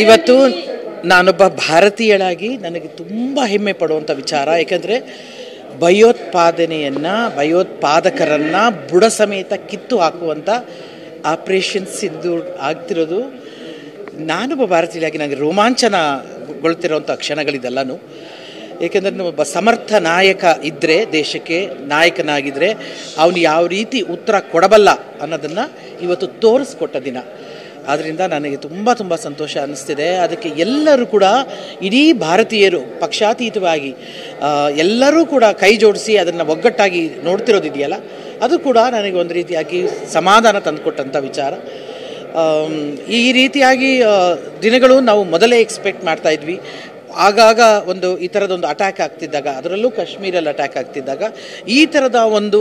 ಇವತ್ತು ನಾನೊಬ್ಬ ಭಾರತೀಯಳಾಗಿ ನನಗೆ ತುಂಬ ಹೆಮ್ಮೆ ಪಡುವಂಥ ವಿಚಾರ. ಏಕೆಂದರೆ ಭಯೋತ್ಪಾದಕರನ್ನು ಬುಡ ಸಮೇತ ಕಿತ್ತು ಹಾಕುವಂಥ ಆಪರೇಷನ್ ಸಿಂಧೂರ್ ಆಗ್ತಿರೋದು ನಾನೊಬ್ಬ ಭಾರತೀಯಳಾಗಿ ನನಗೆ ರೋಮಾಂಚನಗೊಳ್ತಿರೋಂಥ ಕ್ಷಣಗಳಿದೆಲ್ಲನೂ. ಏಕೆಂದರೆ ಒಬ್ಬ ಸಮರ್ಥ ನಾಯಕ ಇದ್ದರೆ, ದೇಶಕ್ಕೆ ನಾಯಕನಾಗಿದ್ದರೆ ಅವನು ಯಾವ ರೀತಿ ಉತ್ತರ ಕೊಡಬಲ್ಲ ಅನ್ನೋದನ್ನು ಇವತ್ತು ತೋರಿಸ್ಕೊಟ್ಟ ದಿನ. ಆದ್ದರಿಂದ ನನಗೆ ತುಂಬ ತುಂಬ ಸಂತೋಷ ಅನ್ನಿಸ್ತಿದೆ. ಅದಕ್ಕೆ ಎಲ್ಲರೂ ಕೂಡ, ಇಡೀ ಭಾರತೀಯರು ಪಕ್ಷಾತೀತವಾಗಿ ಎಲ್ಲರೂ ಕೂಡ ಕೈ ಜೋಡಿಸಿ ಅದನ್ನು ಒಗ್ಗಟ್ಟಾಗಿ ನೋಡ್ತಿರೋದಿದೆಯಲ್ಲ, ಅದು ಕೂಡ ನನಗೆ ಒಂದು ರೀತಿಯಾಗಿ ಸಮಾಧಾನ ತಂದುಕೊಟ್ಟಂಥ ವಿಚಾರ. ಈ ರೀತಿಯಾಗಿ ದಿನಗಳು ನಾವು ಮೊದಲೇ ಎಕ್ಸ್ಪೆಕ್ಟ್ ಮಾಡ್ತಾಯಿದ್ವಿ. ಆಗಾಗ ಈ ಥರದೊಂದು ಅಟ್ಯಾಕ್ ಆಗ್ತಿದ್ದಾಗ, ಅದರಲ್ಲೂ ಕಾಶ್ಮೀರಲ್ಲಿ ಅಟ್ಯಾಕ್ ಆಗ್ತಿದ್ದಾಗ ಈ ಥರದ ಒಂದು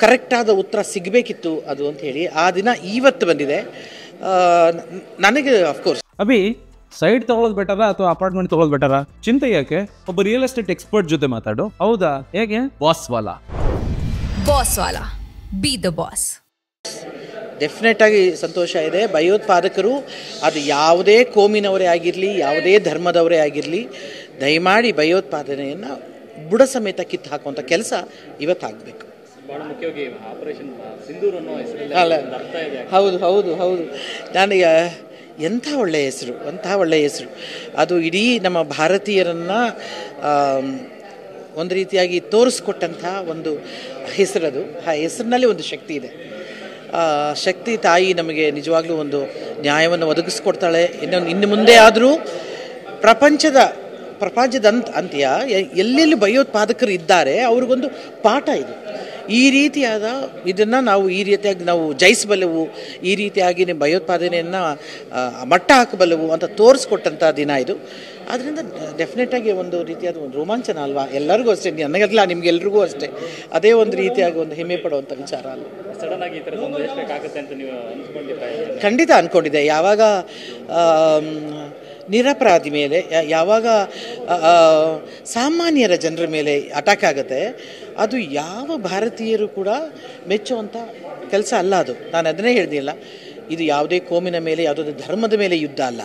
ಕರೆಕ್ಟಾದ ಉತ್ತರ ಸಿಗಬೇಕಿತ್ತು ಅದು ಅಂತ ಹೇಳಿ ಆ ದಿನ ಇವತ್ತು ಬಂದಿದೆ. ನನಗೆ ಅಫ್ಕೋರ್ಸ್ ಅಭಿ ಸೈಡ್ ತಗೊಳ್ಳೋದು ಬೆಟರಾ ಅಥವಾ ಅಪಾರ್ಟ್ಮೆಂಟ್ ತಗೊಳ್ಳೋದು ಬೆಟರಾ? ಚಿಂತೆ ಯಾಕೆ, ಒಬ್ಬ ರಿಯಲ್ ಎಸ್ಟೇಟ್ ಎಕ್ಸ್ಪರ್ಟ್ ಜೊತೆ ಮಾತಾಡು. ಹೌದಾ? ಹೇಗೆ? Boss Vala B the boss. Definite ಆಗಿ ಸಂತೋಷ ಇದೆ. ಭಯೋತ್ಪಾದಕರು ಅದು ಯಾವುದೇ ಕೋಮಿನವರೇ ಆಗಿರಲಿ, ಯಾವುದೇ ಧರ್ಮದವರೇ ಆಗಿರಲಿ, ದಯಮಾಡಿ ಭಯೋತ್ಪಾದನೆಯನ್ನು ಬುಡ ಸಮೇತ ಕಿತ್ತು ಹಾಕುವಂಥ ಕೆಲಸ ಇವತ್ತಾಗಬೇಕು. ಬಹಳ ಮುಖ್ಯವಾಗಿ ಆಪರೇಷನ್ ಸಿಂಧೂರ್ ಅನ್ನೋ ಹೆಸರಲ್ಲಿ ಅರ್ಥ ಇದೆ. ಹೌದು ಹೌದು ಹೌದು. ನನಗೆ ಎಂಥ ಒಳ್ಳೆಯ ಹೆಸರು ಅದು. ಇಡೀ ನಮ್ಮ ಭಾರತೀಯರನ್ನು ಒಂದು ರೀತಿಯಾಗಿ ತೋರಿಸ್ಕೊಟ್ಟಂಥ ಒಂದು ಹೆಸರದು. ಆ ಹೆಸರಿನಲ್ಲಿ ಒಂದು ಶಕ್ತಿ ಇದೆ. ಶಕ್ತಿ ತಾಯಿ ನಮಗೆ ನಿಜವಾಗ್ಲೂ ಒಂದು ನ್ಯಾಯವನ್ನು ಒದಗಿಸ್ಕೊಡ್ತಾಳೆ. ಇನ್ನು ಮುಂದೆ ಆದರೂ ಪ್ರಪಂಚದ ಅಂತ್ಯ ಎಲ್ಲೆಲ್ಲಿ ಭಯೋತ್ಪಾದಕರು ಇದ್ದಾರೆ ಅವ್ರಿಗೊಂದು ಪಾಠ ಇದು. ಈ ರೀತಿಯಾದ ಇದನ್ನು ಈ ರೀತಿಯಾಗಿ ನಾವು ಜಯಿಸಬಲ್ಲೆವು, ಈ ರೀತಿಯಾಗಿ ಭಯೋತ್ಪಾದನೆಯನ್ನು ಮಟ್ಟ ಹಾಕಬಲ್ಲೆವು ಅಂತ ತೋರಿಸ್ಕೊಟ್ಟಂಥ ದಿನ ಇದು. ಆದ್ದರಿಂದ ಡೆಫಿನೆಟಾಗಿ ಒಂದು ರೀತಿಯಾದ ಒಂದು ರೋಮಾಂಚನ ಅಲ್ವಾ? ಎಲ್ಲರಿಗೂ ಅಷ್ಟೇ, ನನಗಲ್ಲ ನಿಮಗೆಲ್ರಿಗೂ ಅಷ್ಟೇ. ಅದೇ ಒಂದು ರೀತಿಯಾಗಿ ಒಂದು ಹೆಮ್ಮೆ ಪಡುವಂಥ ವಿಚಾರ ಅಲ್ವ? ಸಡನ್ ಆಗಿ ಈ ಥರದೊಂದು ಎಷ್ಟಬೇಕಾಗುತ್ತೆ ಅಂತ ನೀವು ಅನ್ಸ್ಕೊಂಡಿದ್ರಾ? ಖಂಡಿತ ಅಂದ್ಕೊಂಡಿದ್ದೆ. ಯಾವಾಗ ನಿರಪರಾಧಿ ಮೇಲೆ, ಯಾವಾಗ ಸಾಮಾನ್ಯರ ಜನರ ಮೇಲೆ ಅಟ್ಯಾಕ್ ಆಗುತ್ತೆ, ಅದು ಯಾವ ಭಾರತೀಯರು ಕೂಡ ಮೆಚ್ಚುವಂಥ ಕೆಲಸ ಅಲ್ಲ ಅದು. ನಾನು ಅದನ್ನೇ ಹೇಳ್ದಿಲ್ಲ, ಇದು ಯಾವುದೇ ಕೋಮಿನ ಮೇಲೆ, ಯಾವುದೇ ಧರ್ಮದ ಮೇಲೆ ಯುದ್ಧ ಅಲ್ಲ.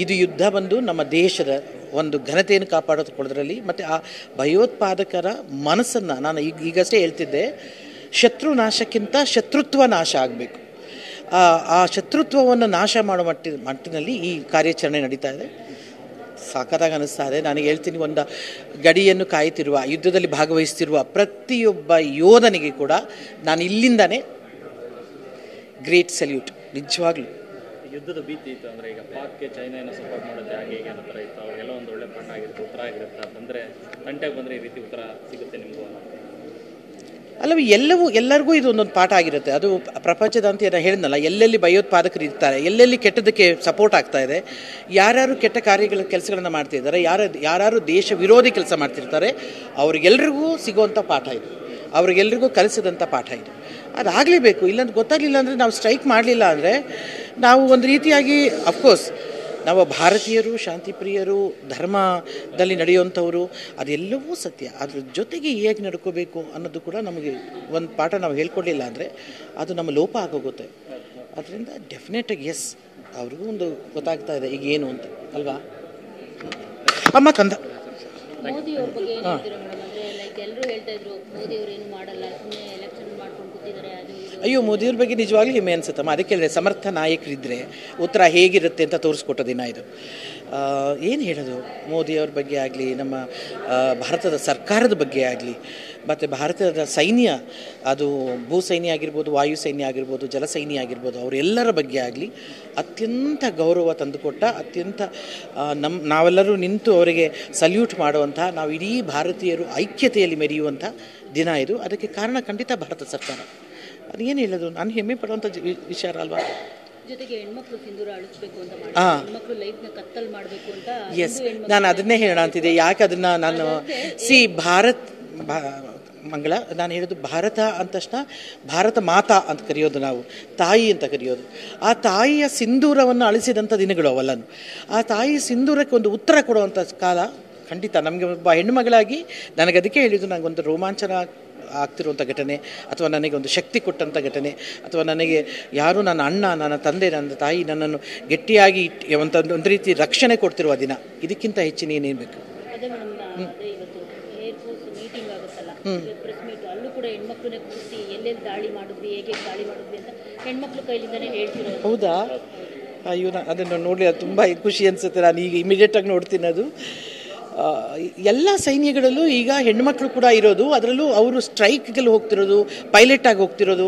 ಇದು ಯುದ್ಧ ಬಂದು ನಮ್ಮ ದೇಶದ ಒಂದು ಘನತೆಯನ್ನು ಕಾಪಾಡಿಕೊಳ್ಳೋದ್ರಲ್ಲಿ, ಮತ್ತು ಆ ಭಯೋತ್ಪಾದಕರ ಮನಸ್ಸನ್ನು, ನಾನು ಈಗಷ್ಟೇ ಹೇಳ್ತಿದ್ದೆ, ಶತ್ರು ನಾಶಕ್ಕಿಂತ ಶತ್ರುತ್ವ ನಾಶ ಆಗಬೇಕು. ಆ ಶತ್ರುತ್ವವನ್ನು ನಾಶ ಮಾಡುವ ಮಟ್ಟಿನಲ್ಲಿ ಈ ಕಾರ್ಯಾಚರಣೆ ನಡೀತಾ ಇದೆ. ಸಾಕತ್ತಾಗಿ ಅನ್ನಿಸ್ತಾ ಇದೆ. ನಾನು ಹೇಳ್ತೀನಿ, ಒಂದು ಗಡಿಯನ್ನು ಕಾಯುತ್ತಿರುವ, ಯುದ್ಧದಲ್ಲಿ ಭಾಗವಹಿಸ್ತಿರುವ ಪ್ರತಿಯೊಬ್ಬ ಯೋಧನಿಗೆ ಕೂಡ ನಾನು ಇಲ್ಲಿಂದಾನೇ ಗ್ರೇಟ್ ಸಲ್ಯೂಟ್. ನಿಜವಾಗ್ಲೂ ಯುದ್ಧದ ಭೀತಿ ಇತ್ತು ಅಂದರೆ, ಈಗ ಪಾಕ್ಗೆ ಚೈನಾ ಏನೋ ಸಪೋರ್ಟ್ ಮಾಡೋದು ಹಾಗೆ ಹೀಗೆ ಅನ್ನೋ ಥರ ಇತ್ತು. ಅವ್ರಿಗೆಲ್ಲ ಒಂದು ಒಳ್ಳೆ ಪಾಠ ಆಗಿರುತ್ತೆ, ಉತ್ತರ ಆಗಿರುತ್ತೆ. ಬಂದರೆ ತಂಟೆಗೆ ಬಂದರೆ ಈ ರೀತಿ ಉತ್ತರ ಸಿಗುತ್ತೆ ನಿಮಗೂ ಅಲ್ಲವೇ? ಎಲ್ಲರಿಗೂ ಇದು ಒಂದೊಂದು ಪಾಠ ಆಗಿರುತ್ತೆ. ಅದು ಪ್ರಪಂಚದ ಅಂತ ನಾನು ಹೇಳಿದ್ನಲ್ಲ, ಎಲ್ಲೆಲ್ಲಿ ಭಯೋತ್ಪಾದಕರು ಇರ್ತಾರೆ, ಎಲ್ಲೆಲ್ಲಿ ಕೆಟ್ಟದಕ್ಕೆ ಸಪೋರ್ಟ್ ಆಗ್ತಾ ಇದೆ, ಯಾರ್ಯಾರು ಕೆಟ್ಟ ಕೆಲಸಗಳನ್ನು ಮಾಡ್ತಿದ್ದಾರೆ, ಯಾರು ದೇಶ ವಿರೋಧಿ ಕೆಲಸ ಮಾಡ್ತಿರ್ತಾರೆ, ಅವ್ರಿಗೆಲ್ರಿಗೂ ಸಿಗುವಂಥ ಪಾಠ ಇದು, ಅವ್ರಿಗೆಲ್ರಿಗೂ ಕಲಿಸಿದಂಥ ಪಾಠ ಇದು. ಅದಾಗಲೇಬೇಕು. ಇಲ್ಲಾಂದ್ರೆ ಗೊತ್ತಾಗಲಿಲ್ಲ ಅಂದರೆ, ನಾವು ಸ್ಟ್ರೈಕ್ ಮಾಡಲಿಲ್ಲ ಅಂದರೆ, ನಾವು ಒಂದು ರೀತಿಯಾಗಿ ಅಫ್ಕೋರ್ಸ್ ನಾವು ಭಾರತೀಯರು ಶಾಂತಿಪ್ರಿಯರು, ಧರ್ಮದಲ್ಲಿ ನಡೆಯುವಂಥವರು, ಅದೆಲ್ಲವೂ ಸತ್ಯ. ಅದ್ರ ಜೊತೆಗೆ ಹೇಗೆ ನಡ್ಕೋಬೇಕು ಅನ್ನೋದು ಕೂಡ ನಮಗೆ ಒಂದು ಪಾಠ ನಾವು ಹೇಳ್ಕೊಡ್ಲಿಲ್ಲ ಅಂದರೆ ಅದು ನಮ್ಮ ಲೋಪ ಆಗೋಗುತ್ತೆ. ಅದರಿಂದ ಡೆಫಿನೆಟಾಗಿ ಎಸ್, ಅವ್ರಿಗೂ ಒಂದು ಗೊತ್ತಾಗ್ತಾ ಇದೆ ಈಗ ಏನು ಅಂತ, ಅಲ್ವಾ? ಅಮ್ಮ ಕಂದ ಮೋದಿಯವ್ರ ಬಗ್ಗೆ ಏನು ಹೇಳ್ತೀರಾ ಮೇಡಮ್? ಅಂದರೆ ಲೈಕ್ ಎಲ್ಲರೂ ಹೇಳ್ತಾ ಇದ್ರು ಮೋದಿಯವರು ಏನು ಮಾಡಲ್ಲ, ಸುಮ್ಮನೆ ಎಲೆಕ್ಷನ್ ಮಾಡ್ಕೊಂಡು ಕೂತಿದ್ದಾರೆ, ಅದು ಅಯ್ಯೋ, ಮೋದಿಯವ್ರ ಬಗ್ಗೆ ನಿಜವಾಗ್ಲೂ ಹೆಮ್ಮೆ ಅನಿಸುತ್ತಮ್ಮ. ಅದಕ್ಕೆ ಹೇಳಿದೆ, ಸಮರ್ಥ ನಾಯಕರಿದ್ದರೆ ಉತ್ತರ ಹೇಗಿರುತ್ತೆ ಅಂತ ತೋರಿಸ್ಕೊಟ್ಟ ದಿನ ಇದು. ಏನು ಹೇಳೋದು ಮೋದಿಯವ್ರ ಬಗ್ಗೆ ಆಗಲಿ, ನಮ್ಮ ಭಾರತದ ಸರ್ಕಾರದ ಬಗ್ಗೆ ಆಗಲಿ, ಮತ್ತು ಭಾರತದ ಸೈನ್ಯ, ಅದು ಭೂ ಸೈನ್ಯ ಆಗಿರ್ಬೋದು, ವಾಯು ಸೈನ್ಯ ಆಗಿರ್ಬೋದು, ಜಲಸೈನ್ಯ ಆಗಿರ್ಬೋದು, ಅವರೆಲ್ಲರ ಬಗ್ಗೆ ಆಗಲಿ ಅತ್ಯಂತ ಗೌರವ ತಂದುಕೊಟ್ಟ, ಅತ್ಯಂತ ನಾವೆಲ್ಲರೂ ನಿಂತು ಅವರಿಗೆ ಸಲ್ಯೂಟ್ ಮಾಡುವಂಥ, ನಾವು ಇಡೀ ಭಾರತೀಯರು ಐಕ್ಯತೆಯಲ್ಲಿ ಮೆರೆಯುವಂಥ ದಿನ ಇದು. ಅದಕ್ಕೆ ಕಾರಣ ಖಂಡಿತ ಭಾರತ ಸರ್ಕಾರ. ಅದೇನು ಹೇಳೋದು, ನಾನು ಹೆಮ್ಮೆ ಪಡುವಂಥ ವಿಚಾರ ಅಲ್ವಾ? ಜೊತೆಗೆ ಹೆಣ್ಮಕ್ಳು ಸಿಂಧೂರ ಅಳಿಸ್ಬೇಕು ಅಂತ ಮಾಡಿ, ಹೆಣ್ಮಕ್ಳು ಲೈಫ್ನ ಕತ್ತಲ್ ಮಾಡಬೇಕು ಅಂತ. ಎಸ್, ನಾನು ಅದನ್ನೇ ಹೇಳೋಣ ಅಂತಿದ್ದೆ. ಯಾಕೆ ಅದನ್ನು ನಾನು ಮಂಗಳ, ನಾನು ಹೇಳೋದು ಭಾರತ ಅಂದ ತಕ್ಷಣ ಭಾರತ ಮಾತಾ ಅಂತ ಕರೆಯೋದು, ನಾವು ತಾಯಿ ಅಂತ ಕರೆಯೋದು. ಆ ತಾಯಿಯ ಸಿಂಧೂರವನ್ನು ಅಳಿಸಿದಂಥ ದಿನಗಳು ಅವೆಲ್ಲನು. ಆ ತಾಯಿ ಸಿಂಧೂರಕ್ಕೆ ಒಂದು ಉತ್ತರ ಕೊಡುವಂಥ ಕಾಲ ಖಂಡಿತ ನಮಗೆ ಒಬ್ಬ ಹೆಣ್ಣುಮಗಳಾಗಿ ನನಗೆ ಅದಕ್ಕೆ ಹೇಳಿದ್ದು, ನನಗೊಂದು ರೋಮಾಂಚನ ಆಗ್ತಿರುವಂಥ ಘಟನೆ, ಅಥವಾ ನನಗೆ ಒಂದು ಶಕ್ತಿ ಕೊಟ್ಟಂಥ ಘಟನೆ, ಅಥವಾ ನನಗೆ ಯಾರು ನನ್ನ ಅಣ್ಣ, ನನ್ನ ತಂದೆ, ನನ್ನ ತಾಯಿ ನನ್ನನ್ನು ಗಟ್ಟಿಯಾಗಿ ಒಂದು ರೀತಿ ರಕ್ಷಣೆ ಕೊಡ್ತಿರುವ ದಿನ. ಇದಕ್ಕಿಂತ ಹೆಚ್ಚಿನ ಏನೇನು ಬೇಕು? ಅದೇ ಮೇಡಮ್, ಅದೇ ಇವತ್ತು ಏರ್ಫೋರ್ಸ್ ಮೀಟಿಂಗ್ ಆಗುತ್ತಲ್ಲ, ಪ್ರೆಸ್ ಮೀಟು, ಅಲ್ಲೂ ಕೂಡ ಹೆಣ್ಮಕ್ಳನ್ನೇ ಕೂರಿಸಿ ಎಲ್ಲೆಲ್ಲಿ ದಾಳಿ ಮಾಡಿದ್ವಿ, ಹೇಗೆ ದಾಳಿ ಮಾಡಿದ್ವಿ ಅಂತ ಹೆಣ್ಮಕ್ಳು ಕೈಲಿಂದನೇ ಹೇಳ್ತಿರೋದು. ಹೌದಾ? ಅಯ್ಯೋ, ಅದನ್ನು ನೋಡಿ ಅದು ತುಂಬ ಖುಷಿ ಅನಿಸುತ್ತೆ. ನಾನು ಈಗ ಇಮಿಡಿಯೇಟಾಗಿ ನೋಡ್ತೀನಿ ಅದು. ಎಲ್ಲ ಸೈನ್ಯಗಳಲ್ಲೂ ಈಗ ಹೆಣ್ಮಕ್ಳು ಕೂಡ ಇರೋದು, ಅದರಲ್ಲೂ ಅವರು ಸ್ಟ್ರೈಕ್ಗೆಲ್ಲ ಹೋಗ್ತಿರೋದು, ಪೈಲಟ್ ಆಗಿ ಹೋಗ್ತಿರೋದು,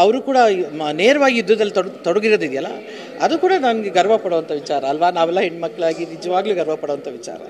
ಅವರು ಕೂಡ ನೇರವಾಗಿ ಯುದ್ಧದಲ್ಲಿ ತೊಡಗಿರೋದಿದೆಯಲ್ಲ, ಅದು ಕೂಡ ನನಗೆ ಗರ್ವ ಪಡುವಂಥ ವಿಚಾರ ಅಲ್ವಾ. ನಾವೆಲ್ಲ ಹೆಣ್ಮಕ್ಳಾಗಿ ನಿಜವಾಗ್ಲೂ ಗರ್ವ ಪಡುವಂಥ ವಿಚಾರ.